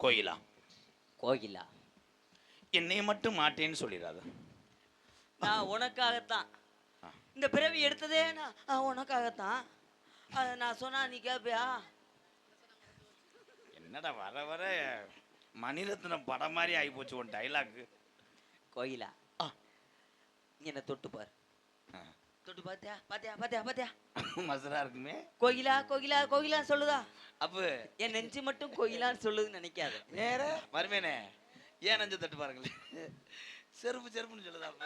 கோயிலா? கோயிலா? என்னை மட்டும் மாட்டேன்னு சொல்லிடாது. நான் உனக்காகத்தான் இந்த பிறவி எடுத்ததே, நான் உனக்காகத்தான். நான் சொன்னா நீ கேப்பியா? என்னடா வர வர மணிரத்னம் படம் மாதிரி ஆகி போச்சு உன் டைலாக். கோயிலா? என்ன தொட்டு பாரு. தொட்டு பாத்தியா? பாத்தியா? பாத்தியா? பாத்தியா? மசரா இருக்குமே. கோயிலா கோயிலா கோயிலா சொல்லுதா? அப்ப என் நெஞ்சு மட்டும் கோயிலான்னு சொல்லுதுன்னு நினைக்காத. வேற வருமேனே, ஏன் நெஞ்சு தட்டு பாருங்களே, செருப்பு செருப்புன்னு சொல்லுதா. அப்ப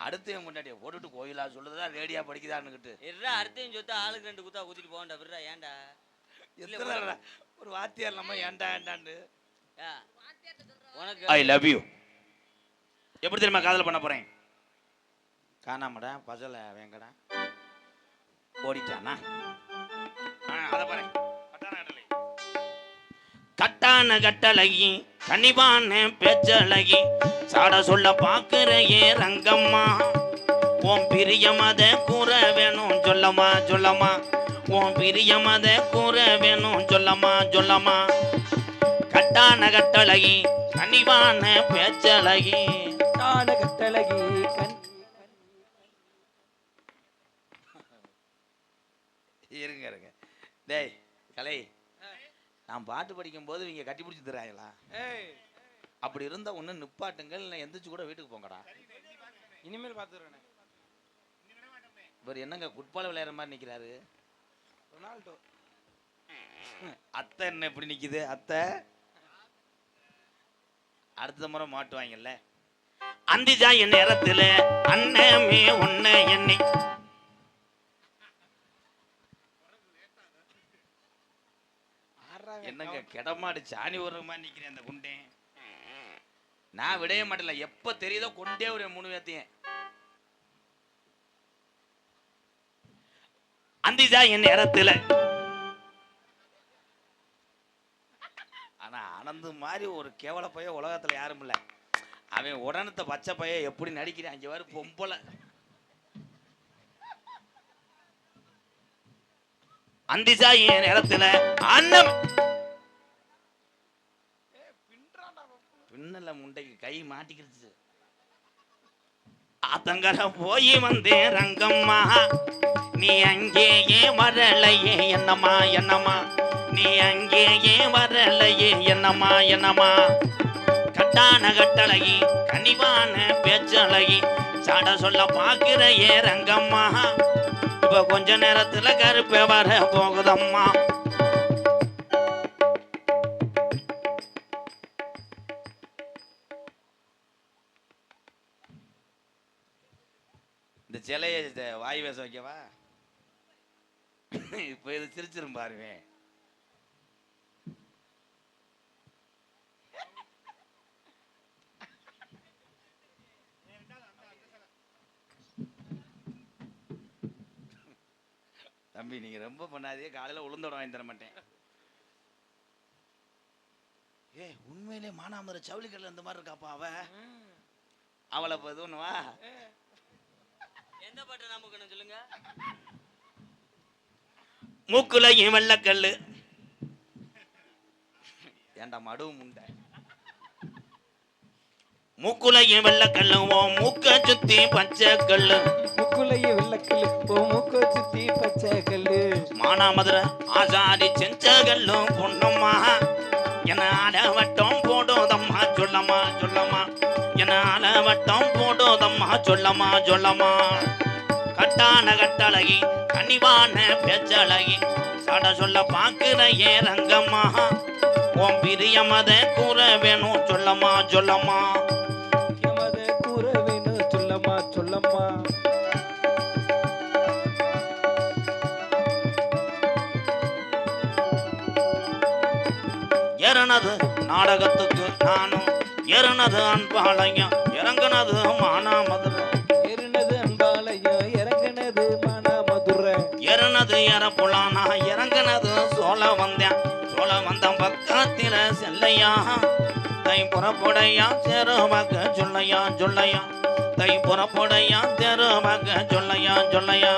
அடுத்த முன்னாடியே போட்டுட்டு கோயிலா சொல்லுதா ரேடியா படிக்குதான்னுக்கிட்டு எட்ரா அடுத்தையும் சொத்து ஆளுக்கு 2 குத்தா ஊத்திட்டு போகண்டா. விடுறா. ஏன்டா ஒரு வாத்தியார் நம்ம ஏன்டா ஏன்டான்னு. உனக்கு ஐ லவ் யூ எப்படி தெரியுமா காதல் பண்ண போறேன்? காணாமடா பசல வேங்கடா ஓடிட்டானா? அத பாரு. கட்டான கட்டழகி கனிவான பேச்சழகி சாட சொல்ல பாக்குற ஏ ரங்கம்மா, உன் பிரியமத கூற வேணும் சொல்லமா சொல்லமா, உன் பிரியமத கூற வேணும் சொல்லமா சொல்லமா. கட்டான கட்டழகி கனிவான பேச்சழகி கட்டழகி இருங்க இருங்க. டேய் கலை, நான் பாட்டு படிக்கும் போது இவங்க கட்டி பிடிச்சி தராங்களா? அப்படி இருந்தா ஒண்ணு நிப்பாட்டுங்கள், இல்லை எந்திரிச்சு கூட வீட்டுக்கு போங்கடா. இனிமேல் பார்த்துக்கிறேன். இவர் என்னங்க ஃபுட்பால் விளையாடுற மாதிரி நிக்கிறாரு? ரொனால்டோ. அத்தை என்ன இப்படி நிக்குது? அத்தை அடுத்த முறை மாட்டுவாங்கல்ல. அந்திஜா என் நேரத்துல அண்ணமே உன்னை எண்ணி என்னங்க கிடமாடு சாணி ஒரு மாதிரி நிக்கிறேன். அந்த குண்டேன் நான் விடவே மாட்டேன்ல. எப்ப தெரியுதோ கொண்டே ஒரு 3 பேத்தையும். அந்திஜா என் நேரத்துல. ஆனா ஆனந்து மாதிரி ஒரு கேவல பைய உலகத்துல யாரும் இல்ல. அவன் உடனத்தை பச்சை பைய எப்படி நடிக்கிறான் அங்க வர பொம்பளை. அந்திஜா என் நேரத்துல அண்ணம் பின்னல முண்டைக்கு கை மாட்டிக்கிடுச்சு. ஆத்தங்கர போய் வந்தேன் ரங்கம்மா, நீ அங்கேயே வரலையே என்னம்மா என்னம்மா, நீ அங்கேயே வரலையே என்னம்மா என்னம்மா. கட்டான கட்டழகி கனிவான பேச்சழகி சாட சொல்ல பாக்குற ஏ ரங்கம்மா, இப்ப கொஞ்ச நேரத்துல கருப்பை வர போகுதம்மா. இந்த சிலையை வாய் வேச வைக்கவா? இப்ப இது சிரிச்சிரும் பாருவேன். தம்பி நீங்க ரொம்ப பண்ணாதே, காலையில உளுந்தோட வாங்கி தர மாட்டேன். உண்மையிலே மானாமதுரை சவுளிக்கல்ல இந்த மாதிரி இருக்காப்பா அவ. அவளை எதுவா எந்த பாட்டு நமக்கு சொல்லுங்க. மூக்குலையும் வெள்ளக்கல்லு. ஏண்டா மடுவு முண்டை. மூக்குலையும் வெள்ளக்கல்லு ஓ மூக்க சுத்தி பச்சை கல்லு. மூக்குலையும் வெள்ளக்கல்லு ஓ மூக்க சுத்தி பச்சை கல்லு. மானாமதுரை ஆசாரி செஞ்ச கல்லு பொண்ணம்மா, என ஆலவட்டம் போடுதம்மா சொல்லம்மா சொல்லம்மா, என ஆலவட்டம் போடுதம்மா சொல்லம்மா சொல்லம்மா. கட்டான கட்டழகி கனிவான பேச்சழகி சாட சொல்ல பாக்குற ஏ ரங்கம்மா, உன் பிரியமத கூற வேணும் சொல்லம்மா சொல்லம்மா. கூற வேணும் சொல்லம்மா சொல்லம்மா. ஏறனது நாடகத்துக்கு நானும் ஏறனது அன்பாளையம் இறங்குனது மானாமதுரை. ஏறினது அன்பாளையம் இறங்குனது மானாமதுரை. ஏறனது ஏறப்புலானா இறங்குனது சோழ வந்தேன். சோழ வந்தம் பக்கத்தில செல்லையா தை புறப்புடையா சேருவாக்க சொல்லையா சொல்லையா, தை புறப்புடையா சேருவாக்க சொல்லையா சொல்லையா.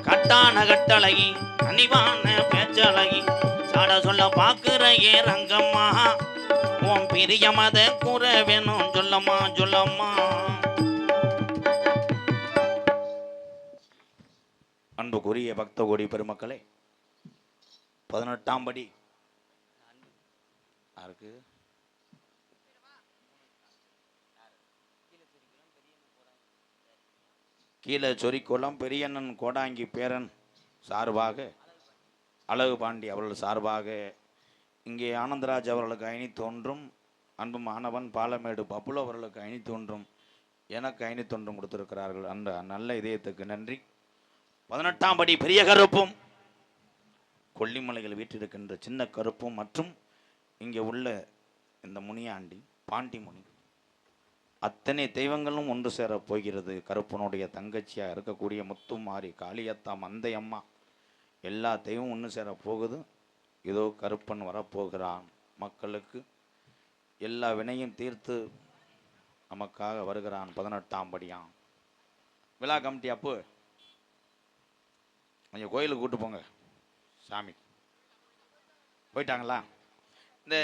கட்டான கட்டழகி கனிவான பேச்சழகி சொல்ல பாக்குற ஏ ரங்கம்மா உன் பெரிய மத கூற வேணும் சொல்லம்மா சொல்லம்மா. அன்புக்குரிய பக்த கோடி பெருமக்களே, 18ஆம் படி யாருக்கு? கீழே சொரிக்குளம் பெரியண்ணன் கோடாங்கி பேரன் சார்பாக, அழகு பாண்டி அவர்கள் சார்பாக இங்கே ஆனந்தராஜ் அவர்களுக்கு 501, அன்பு மாணவன் பாலமேடு பப்புலு அவர்களுக்கு 501, எனக்கு 501 கொடுத்திருக்கிறார்கள். அந்த நல்ல இதயத்துக்கு நன்றி. 18ஆம் படி பெரிய கருப்பும், கொல்லிமலையில் வீற்றிருக்கின்ற சின்ன கருப்பும் மற்றும் இங்கே உள்ள இந்த முனியாண்டி பாண்டி முனி அத்தனை தெய்வங்களும் ஒன்று சேர போகிறது. கருப்பனுடைய தங்கச்சியாக இருக்கக்கூடிய முத்துமாரி காளியத்தா மந்தையம்மா எல்லா தெய்வம் ஒன்று சேர போகுது. இதோ கருப்பன் வரப்போகிறான். மக்களுக்கு எல்லா வினையும் தீர்த்து நமக்காக வருகிறான். 18ஆம் படியான் விழா கமிட்டி அப்போ கொஞ்சம் கோயிலுக்கு கூட்டு போங்க. சாமி போயிட்டாங்களா? இந்த